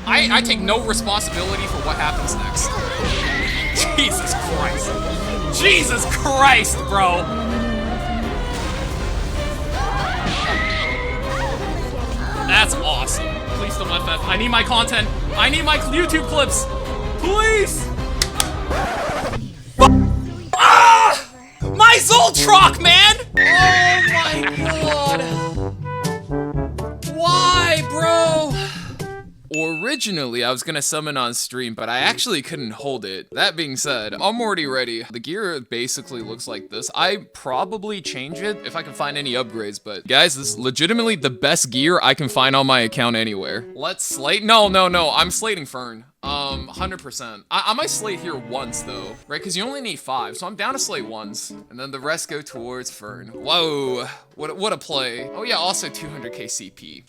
I take no responsibility for what happens next. Jesus Christ. Jesus Christ, bro. That's awesome. Please don't FF. I need my content. I need my YouTube clips. Please. Ah! My Zoltrock, man! Oh my god. Why, bro? Originally, I was gonna summon on stream, but I actually couldn't hold it. That being said, I'm already ready. The gear basically looks like this. I probably change it if I can find any upgrades, but guys, this is legitimately the best gear I can find on my account anywhere. Let's slate. No, I'm slating Fern. 100%. I might slate here once though, right? Because you only need 5, so I'm down to slate once. And then the rest go towards Fern. Whoa, what a play. Oh yeah, also 200k CP.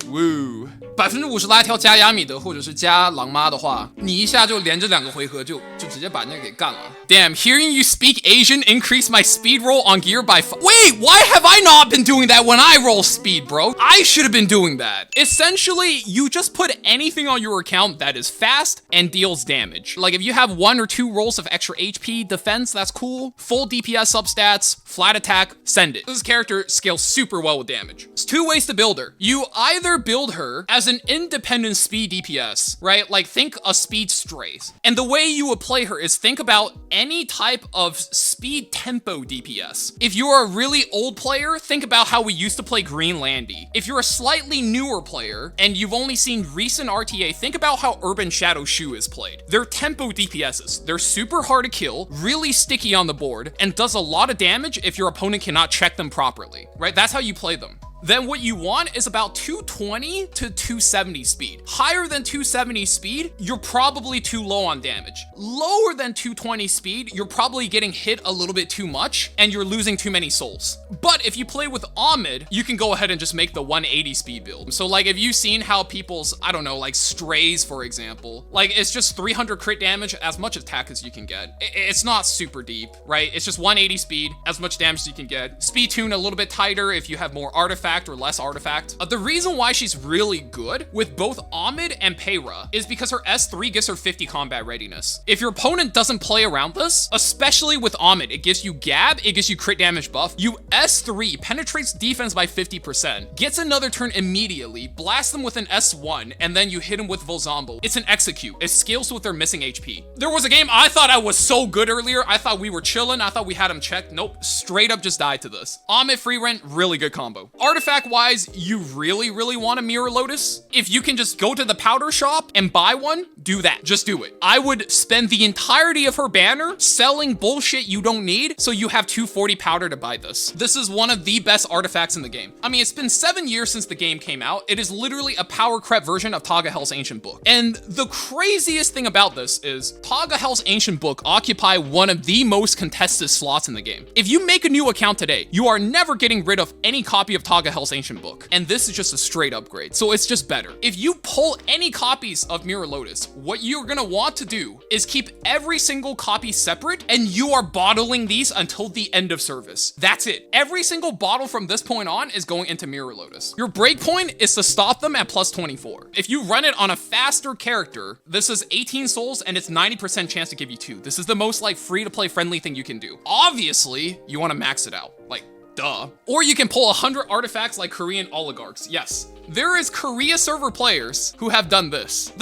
Woo. 50%拉条加亚米的或者是加狼妈的话，你一下就连着2个回合就直接把那个给干了。Damn, hearing you speak Asian increased my speed roll on gear by Wait, why have I not been doing that when I roll speed, bro? I should have been doing that. Essentially, you just put anything on your account that is fast and deals damage. Like if you have 1 or 2 rolls of extra HP, defense, that's cool. Full DPS substats, flat attack, send it. This character scales super well with damage. There's 2 ways to build her. You either build her as an independent speed DPS, right? Like think a speed Straze. And the way you would play her is think about any type of speed tempo DPS. If you're a really old player, think about how we used to play Green Landy. If you're a slightly newer player and you've only seen recent RTA, think about how Urban Shadow Shu is played. They're tempo DPSs. They're super hard to kill, really sticky on the board, and does a lot of damage if your opponent cannot check them properly, right? That's how you play them. Then what you want is about 220 to 270 speed. Higher than 270 speed, you're probably too low on damage. Lower than 220 speed, you're probably getting hit a little bit too much and you're losing too many souls. But if you play with Ahmed, you can go ahead and just make the 180 speed build. So like if you've seen how people's, I don't know, like Straze, for example, like it's just 300 crit damage, as much attack as you can get. It's not super deep, right? It's just 180 speed, as much damage as you can get. Speed tune a little bit tighter if you have more artifacts or less artifact. The reason why she's really good with both Ahmed and Peyra is because her S3 gives her 50 combat readiness. If your opponent doesn't play around this, especially with Ahmed, it gives you Gab, it gives you crit damage buff. You S3 penetrates defense by 50%, gets another turn immediately, blast them with an S1, and then you hit him with Volzombo. It's an execute. It scales with their missing HP. There was a game I thought I was so good earlier. I thought we were chilling. I thought we had him checked. Nope, straight up just died to this. Ahmed Frieren, really good combo. Artifact wise, you really want a Mirror Lotus. If you can just go to the powder shop and buy one, do that. Just do it. I would spend the entirety of her banner selling bullshit you don't need so you have 240 powder to buy this. This is one of the best artifacts in the game. I mean, it's been 7 years since the game came out. It is literally a power crept version of Tagahel's Ancient Book. And the craziest thing about this is Tagahel's Ancient Book occupy one of the most contested slots in the game. If you make a new account today, you are never getting rid of any copy of Tagahel's Ancient Book. And this is just a straight upgrade, so it's just better. If you pull any copies of Mirror Lotus, what you're gonna want to do is keep every single copy separate, and you are bottling these until the end of service. That's it. Every single bottle from this point on is going into Mirror Lotus. Your breakpoint is to stop them at plus 24. If you run it on a faster character, this is 18 souls and it's 90% chance to give you 2. This is the most like free to play friendly thing you can do. Obviously, you want to max it out. Like, duh. Or you can pull 100 artifacts like Korean oligarchs. Yes, there is Korea server players who have done this.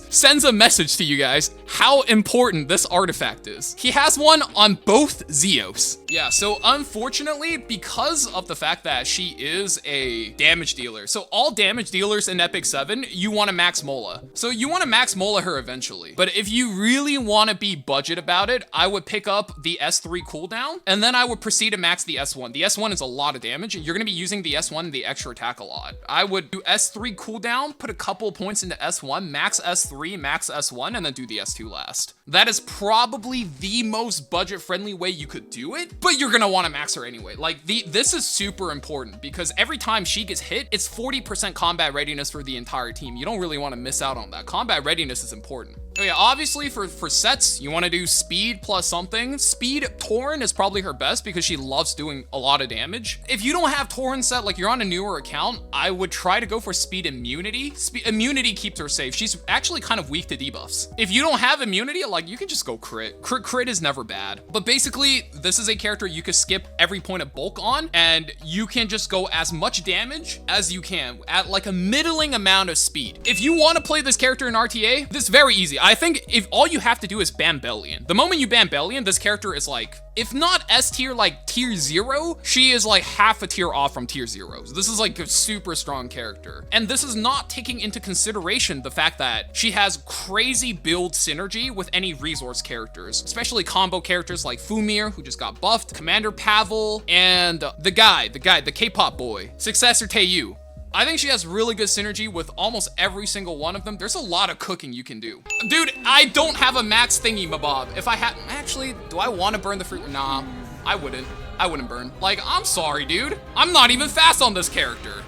Sends a message to you guys how important this artifact is. He has one on both Zeos. Yeah, so unfortunately, because of the fact that she is a damage dealer, so all damage dealers in Epic 7, you want to max Mola. So you want to max Mola her eventually. But if you really want to be budget about it, I would pick up the S3 cooldown, and then I would proceed to max the S1. The S1 is a lot of damage. You're going to be using the S1 and the extra attack a lot. I would do S3 cooldown, put a couple points into S1, max S3, max S1, and then do the S2 last. That is probably the most budget-friendly way you could do it, but you're gonna want to max her anyway. Like, this is super important because every time she gets hit, it's 40% combat readiness for the entire team. You don't really want to miss out on that. Combat readiness is important. Oh yeah, obviously for sets, you want to do speed plus something. Speed Torn is probably her best because she loves doing a lot of damage. If you don't have Torn set, like you're on a newer account, I would try to go for speed immunity. Immunity keeps her safe. She's actually kind of weak to debuffs. If you don't have immunity, like you can just go crit. Crit is never bad. But basically, this is a character you could skip every point of bulk on, and you can just go as much damage as you can at like a middling amount of speed. If you want to play this character in RTA, this is very easy. I think if all you have to do is ban Bellion. The moment you ban Bellion, this character is like, if not S tier, like tier 0, she is like half a tier off from tier 0. So this is like a super strong character. And this is not taking into consideration the fact that she has crazy build synergy with any resource characters, especially combo characters like Fumir, who just got buffed, Commander Pavel, and the K-pop boy, Successor Taeyu. I think she has really good synergy with almost every single one of them. There's a lot of cooking you can do. Dude, I don't have a max thingy mabob. If I had, actually, do I want to burn the fruit? Nah, I wouldn't. I wouldn't burn. Like, I'm sorry, dude. I'm not even fast on this character.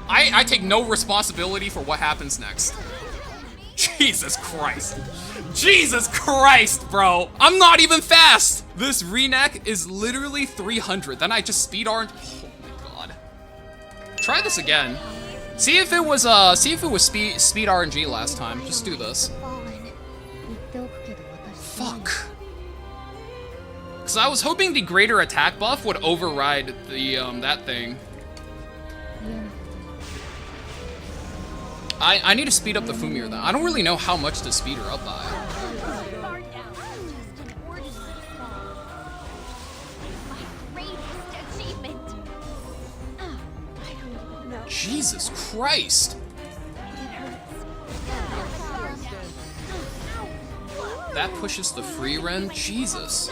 I take no responsibility for what happens next. Jesus Christ. Jesus Christ, bro. I'm not even fast. This Renek is literally 300. Then I just speed aren't. Try this again. See if it was speed RNG last time. Just do this. Fuck. Cause I was hoping the greater attack buff would override the that thing. I need to speed up the Fumir though. I don't really know how much to speed her up by. Jesus Christ. That pushes the Frieren. Jesus.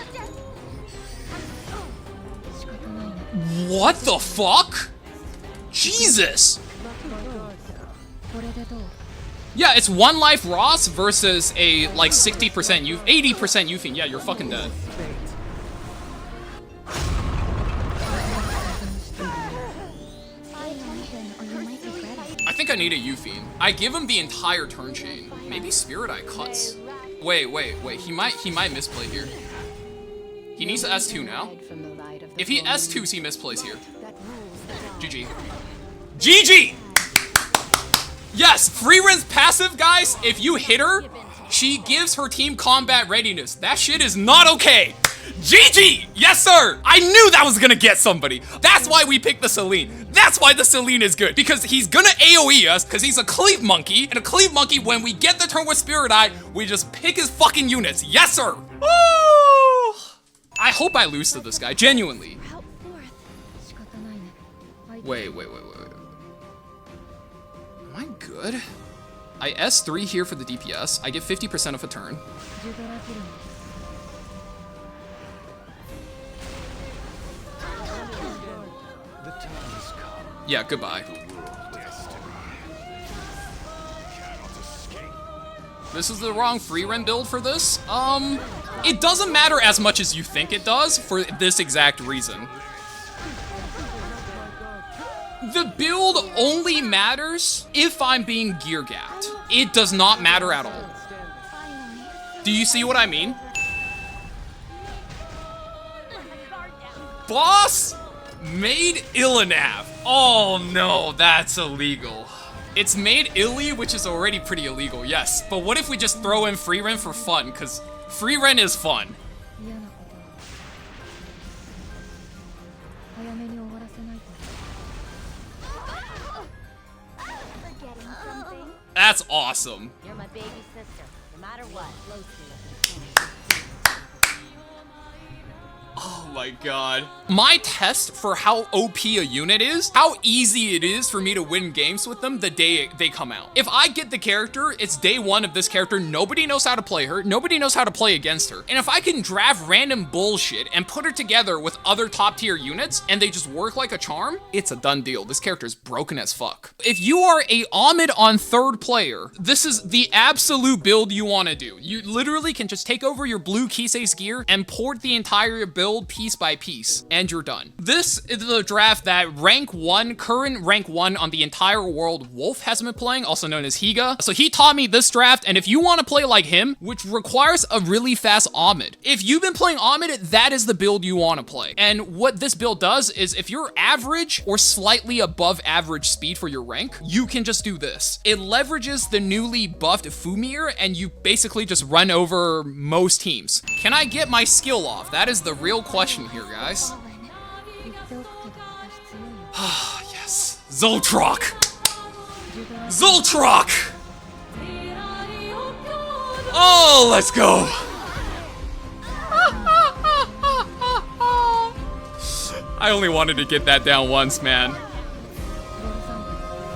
What the fuck? Jesus. Yeah, it's 1 life Ross versus a like 60% you 80% Eufine. Yeah, you're fucking dead. I think I need a Eufine. I give him the entire turn chain. Maybe Spirit Eye cuts. Wait. He might misplay here. He needs to S2 now. If he S2s, he misplays here. GG. GG! Yes, Frieren's passive, guys, if you hit her, she gives her team combat readiness. That shit is not okay. GG! Yes, sir! I knew that was gonna get somebody. That's why we picked the Celine. That's why the Celine is good. Because he's gonna AoE us, because he's a cleave monkey. And a cleave monkey, when we get the turn with Spirit Eye, we just pick his fucking units. Yes, sir! Woo! I hope I lose to this guy, genuinely. Wait. Am I good? I S3 here for the DPS. I get 50% of a turn. Yeah, goodbye. This is the wrong Frieren build for this. It doesn't matter as much as you think it does for this exact reason. The build only matters if I'm being gear gapped. It does not matter at all. Do you see what I mean? Boss? Maid Ilynav. Oh no, that's illegal. It's Maid Illy, which is already pretty illegal, yes. But what if we just throw in Frieren for fun? Because Frieren is fun. That's awesome. You're my baby sister, no matter what. Oh my god. My test for how OP a unit is, how easy it is for me to win games with them the day they come out. If I get the character, it's day 1 of this character, nobody knows how to play her, nobody knows how to play against her. And if I can draft random bullshit and put her together with other top tier units and they just work like a charm, it's a done deal. This character is broken as fuck. If you are a Ahmed on 3rd player, this is the absolute build you want to do. You literally can just take over your blue Kise's gear and port the entire build build piece by piece, and you're done. This is the draft that current rank 1 on the entire world, Wolf has been playing, also known as Higa. So he taught me this draft, and if you want to play like him, which requires a really fast Ahmed, if you've been playing Ahmed, that is the build you want to play. And what this build does is if you're average or slightly above average speed for your rank, you can just do this. It leverages the newly buffed Fumir, and you basically just run over most teams. Can I get my skill off? That is the real question here, guys. Yes. Zoltrok! Zoltrok! Oh, let's go! I only wanted to get that down once, man.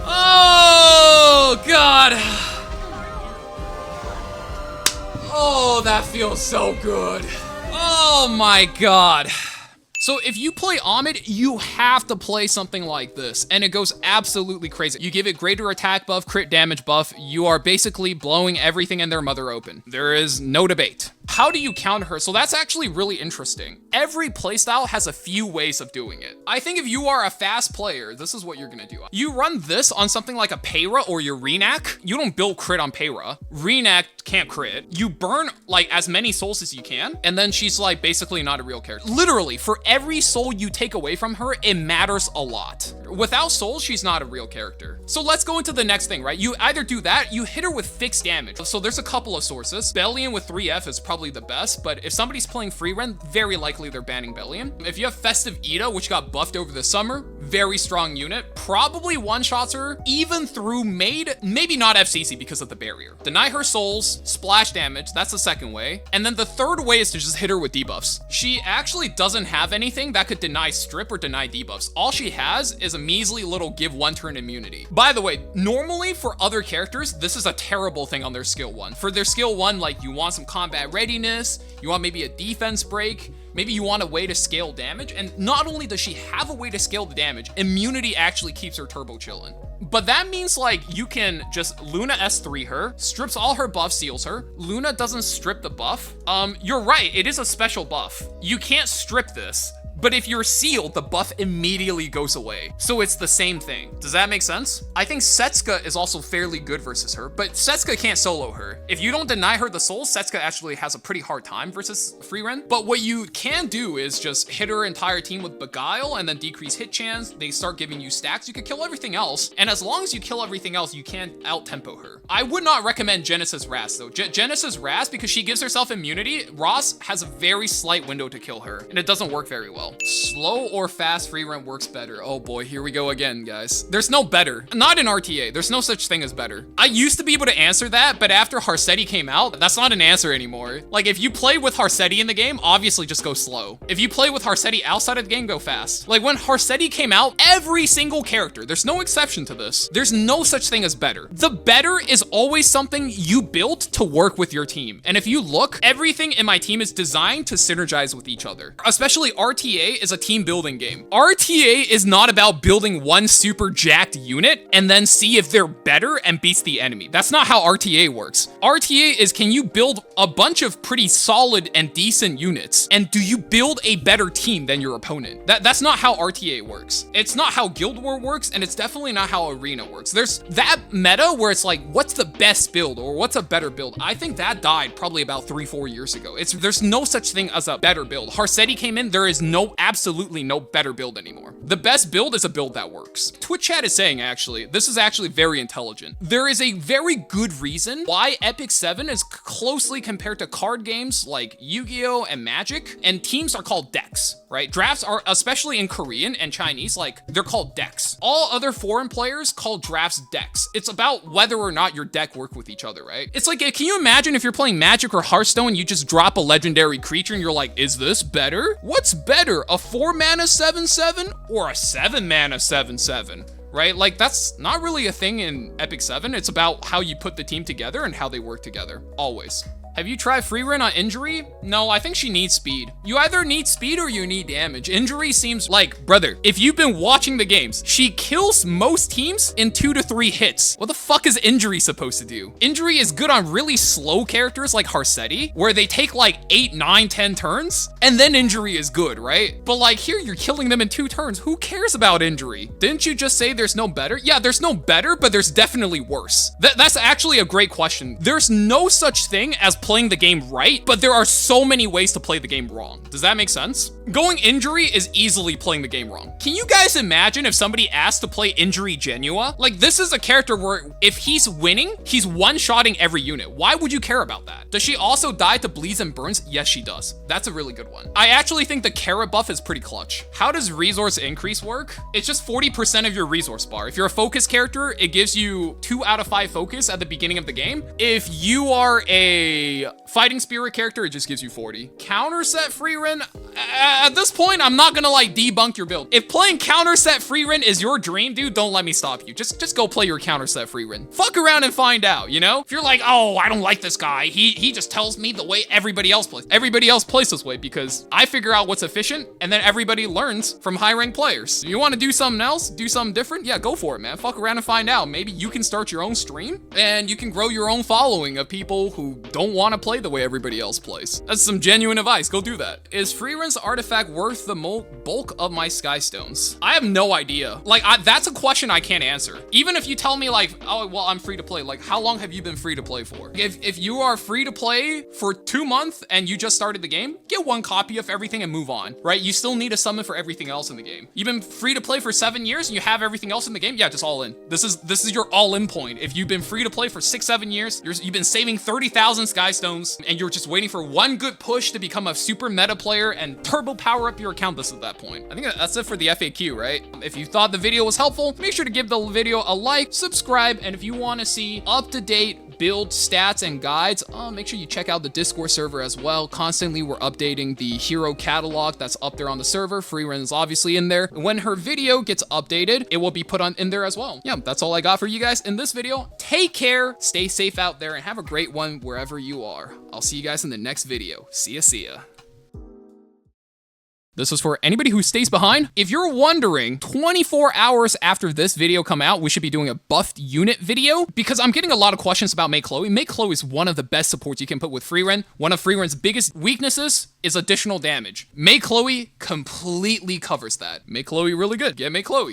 Oh, God! Oh, that feels so good. Oh my God. So if you play Ahmed, you have to play something like this, and it goes absolutely crazy. You give it greater attack buff, crit damage buff, you are basically blowing everything and their mother open. There is no debate. How do you counter her? So that's actually really interesting. Every playstyle has a few ways of doing it. I think if you are a fast player, this is what you're gonna do. You run this on something like a Peyra or your Renak. You don't build crit on Peyra. Renak can't crit. You burn like as many souls as you can, and then she's like basically not a real character. Literally, for every soul you take away from her, it matters a lot. Without souls, she's not a real character. So let's go into the next thing, right? You either do that, you hit her with fixed damage. So there's a couple of sources. Bellion with 3F is probably the best, but if somebody's playing Frieren, very likely they're banning Bellion. If you have Festive Ida, which got buffed over the summer, very strong unit, probably one-shots her, even through Maid, maybe not FCC because of the barrier. Deny her souls, splash damage, that's the second way. And then the third way is to just hit her with debuffs. She actually doesn't have anything that could deny strip or deny debuffs. All she has is a measly little give one turn immunity. By the way, normally for other characters, this is a terrible thing on their skill 1. For their skill 1, like you want some combat readiness, you want maybe a defense break, maybe you want a way to scale damage, and not only does she have a way to scale the damage, immunity actually keeps her turbo chillin'. But that means like you can just Luna S3 her, strips all her buff, seals her. Luna doesn't strip the buff. You're right, it is a special buff. You can't strip this. But if you're sealed, the buff immediately goes away. So it's the same thing. Does that make sense? I think Setsuka is also fairly good versus her, but Setsuka can't solo her. If you don't deny her the souls, Setsuka actually has a pretty hard time versus Frieren. But what you can do is just hit her entire team with Beguile and then decrease hit chance. They start giving you stacks. You could kill everything else. And as long as you kill everything else, you can't out-tempo her. I would not recommend Genesis Ras though. Genesis Ras, because she gives herself immunity, Ross has a very slight window to kill her, and it doesn't work very well. Slow or fast Frieren works better. Oh boy, here we go again, guys. There's no better. Not in RTA. There's no such thing as better. I used to be able to answer that, but after Harsetti came out, that's not an answer anymore. Like, if you play with Harsetti in the game, obviously just go slow. If you play with Harsetti outside of the game, go fast. Like, when Harsetti came out, every single character, there's no exception to this, there's no such thing as better. The better is always something you built to work with your team. And if you look, everything in my team is designed to synergize with each other. Especially RTA is a team building game. RTA is not about building one super jacked unit and then see if they're better and beats the enemy. That's not how RTA works. RTA is, can you build a bunch of pretty solid and decent units, and do you build a better team than your opponent? That's not how RTA works. It's not how Guild War works, and it's definitely not how Arena works. There's that meta where it's like, what's the best build or what's a better build? I think that died probably about 3-4 years ago. There's no such thing as a better build. Harsetti came in, there is absolutely no better build anymore. The best build is a build that works. Twitch chat is saying, actually, this is actually very intelligent. There is a very good reason why Epic 7 is closely compared to card games like Yu-Gi-Oh! And Magic, and teams are called decks, right? Drafts are, especially in Korean and Chinese, like, they're called decks. All other foreign players call drafts decks. It's about whether or not your deck work with each other, right? It's like, can you imagine if you're playing Magic or Hearthstone, you just drop a legendary creature and you're like, is this better? What's better, a 4-mana 7/7 or a 7-mana 7/7? Right? Like, that's not really a thing in Epic 7. It's about how you put the team together and how they work together, always. Have you tried Frieren on injury? No, I think she needs speed. You either need speed or you need damage. Injury seems like, brother, if you've been watching the games, she kills most teams in 2 to 3 hits. What the fuck is injury supposed to do? Injury is good on really slow characters like Harsetti, where they take like 8, 9, 10 turns, and then injury is good, right? But like here, you're killing them in 2 turns. Who cares about injury? Didn't you just say there's no better? Yeah, there's no better, but there's definitely worse. That's actually a great question. There's no such thing as playing the game right, but there are so many ways to play the game wrong. Does that make sense? Going injury is easily playing the game wrong. Can you guys imagine if somebody asked to play injury Genua? Like, this is a character where if he's winning, he's one-shotting every unit. Why would you care about that? Does she also die to bleeds and burns? Yes, she does. That's a really good one. I actually think the carrot buff is pretty clutch. How does resource increase work? It's just 40% of your resource bar. If you're a focus character, it gives you 2 out of 5 focus at the beginning of the game. If you are a fighting spirit character, it just gives you 40. Counter set Frieren? At this point, I'm not gonna like debunk your build. If playing counter set Frieren is your dream, dude, don't let me stop you. Just go play your counter set Frieren. Fuck around and find out, you know? If you're like, oh, I don't like this guy. He just tells me the way everybody else plays. Everybody else plays this way because I figure out what's efficient and then everybody learns from high ranked players. You want to do something else? Do something different? Yeah, go for it, man. Fuck around and find out. Maybe you can start your own stream and you can grow your own following of people who don't want to play the way everybody else plays. That's some genuine advice. Go do that. Is Frieren's artifact worth the bulk of my Skystones? I have no idea. Like, that's a question I can't answer. Even if you tell me like, oh, well, I'm free to play. Like, how long have you been free to play for? If you are free to play for 2 months and you just started the game, get 1 copy of everything and move on, right? You still need a summon for everything else in the game. You've been free to play for 7 years and you have everything else in the game? Yeah, just all in. This is your all-in point. If you've been free to play for 6, 7 years, you've been saving 30,000 Skystones and you're just waiting for 1 good push to become a super meta player and turbo power up your account, this is that point. I think that's it for the FAQ, right? If you thought the video was helpful, make sure to give the video a like, subscribe, and if you want to see up-to-date build stats and guides, make sure you check out the Discord server as well. Constantly we're updating the hero catalog that's up there on the server. Frieren is obviously in there. When her video gets updated, it will be put in there as well. Yeah, that's all I got for you guys in this video. Take care, stay safe out there, and have a great one wherever you are. I'll see you guys in the next video. See ya. This is for anybody who stays behind. If you're wondering, 24 hours after this video come out, we should be doing a buffed unit video because I'm getting a lot of questions about Maid Chloe. Maid Chloe is one of the best supports you can put with Frieren. One of Frieren's biggest weaknesses is additional damage. Maid Chloe completely covers that. Maid Chloe really good. Get Maid Chloe.